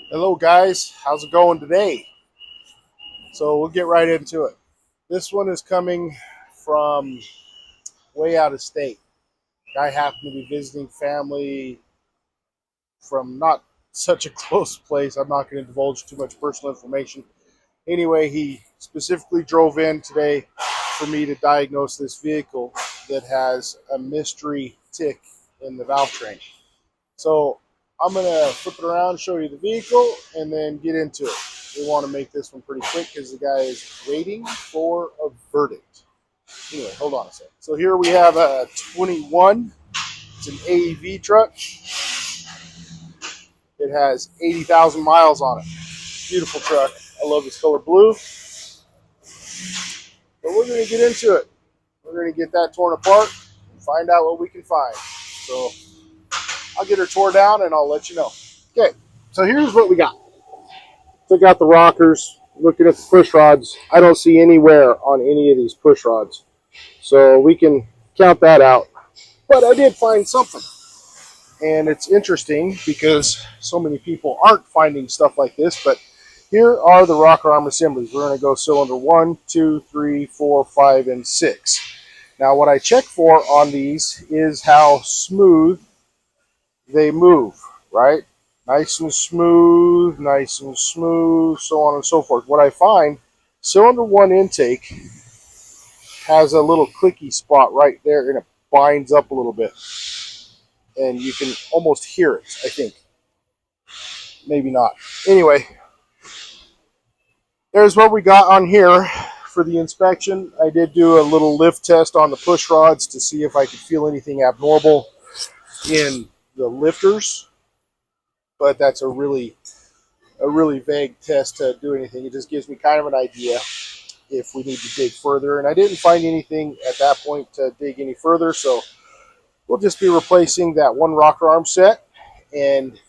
Hello guys, how's it going today? So we'll get right into it. This one is coming from way out of state. I happen to be visiting family from not such a close place. I'm not going to divulge too much personal information. Anyway, he specifically drove in today for me to diagnose this vehicle that has a mystery tick in the valve train. So I'm going to flip it around, show you the vehicle, and then get into it. We want to make this one pretty quick because the guy is waiting for a verdict. Anyway, hold on a second. So here we have a 21. It's an AEV truck. It has 80,000 miles on it. Beautiful truck. I love this color blue. But we're going to get into it. We're going to get that torn apart and find out what we can find. So I'll get her tore down and I'll let you know. Okay, so here's what we got. Took out the rockers, looking at the push rods. I don't see any wear on any of these push rods. So we can count that out. But I did find something. And it's interesting because so many people aren't finding stuff like this. But here are the rocker arm assemblies. We're going to go cylinder 1, 2, 3, 4, 5, and 6. Now what I check for on these is how smooth they move, right? Nice and smooth, so on and so forth. What I find, cylinder 1 intake has a little clicky spot right there and it binds up a little bit. And you can almost hear it, I think. Maybe not. Anyway, there's what we got on here for the inspection. I did do a little lift test on the push rods to see if I could feel anything abnormal in the lifters. But that's a really vague test to do anything. It just gives me kind of an idea if we need to dig further. And I didn't find anything at that point to dig any further, so we'll just be replacing that one rocker arm set and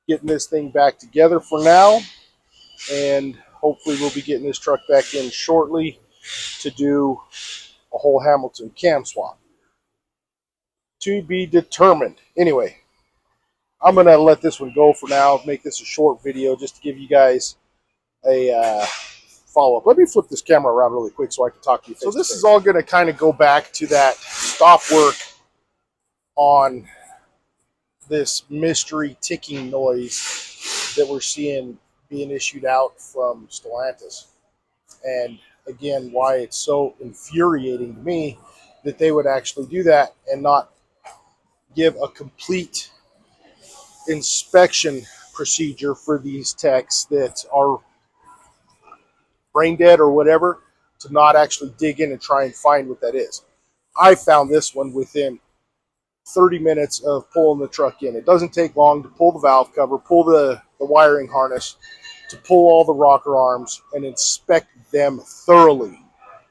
getting this thing back together for now. And hopefully we'll be getting this truck back in shortly to do a whole Hamilton cam swap. To be determined. Anyway, I'm going to let this one go for now, make this a short video just to give you guys a follow-up. Let me flip this camera around really quick so I can talk to you. So this is all going to kind of go back to that stop work on this mystery ticking noise that we're seeing being issued out from Stellantis. And again, why it's so infuriating to me that they would actually do that and not give a complete inspection procedure for these techs that are brain dead or whatever, to not actually dig in and try and find what that is. I found this one within 30 minutes of pulling the truck in. It doesn't take long to pull the valve cover, pull the wiring harness, to pull all the rocker arms and inspect them thoroughly.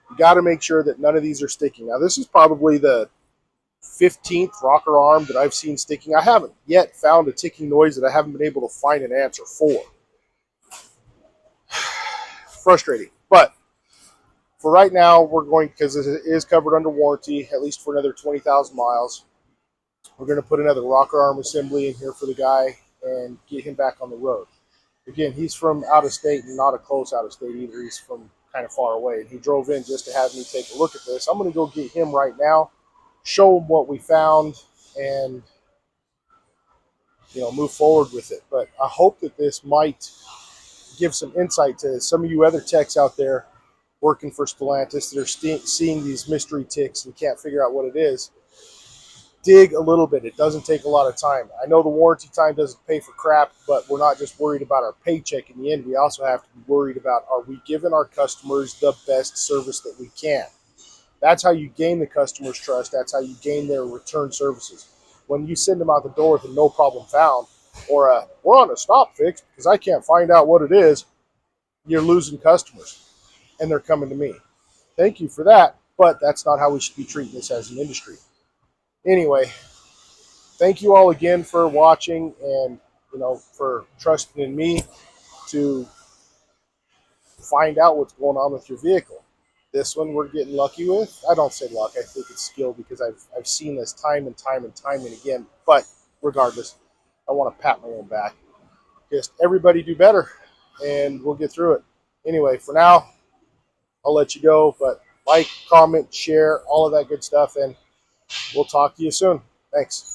You got to make sure that none of these are sticking. Now, this is probably the 15th rocker arm that I've seen sticking. I haven't yet found a ticking noise that I haven't been able to find an answer for. Frustrating. But for right now, we're going, because it is covered under warranty, at least for another 20,000 miles. We're going to put another rocker arm assembly in here for the guy and get him back on the road. Again, he's from out of state and not a close out of state either. He's from kind of far away. And he drove in just to have me take a look at this. I'm going to go get him right now, show him what we found, and move forward with it. But I hope that this might give some insight to some of you other techs out there working for Stellantis that are seeing these mystery ticks and can't figure out what it is. Dig a little bit. It doesn't take a lot of time. I know the warranty time doesn't pay for crap, but we're not just worried about our paycheck in the end. We also have to be worried about, are we giving our customers the best service that we can? That's how you gain the customer's trust. That's how you gain their return services. When you send them out the door with a no problem found, or we're on a stop fix because I can't find out what it is, you're losing customers and they're coming to me. Thank you for that, but that's not how we should be treating this as an industry. Anyway, thank you all again for watching and for trusting in me to find out what's going on with your vehicle. This one we're getting lucky with. I don't say luck. I think it's skill because I've seen this time and time and time and again. But regardless, I want to pat my own back Just everybody do better, and we'll get through it. Anyway, for now, I'll let you go, but like, comment, share, all of that good stuff, and we'll talk to you soon. Thanks.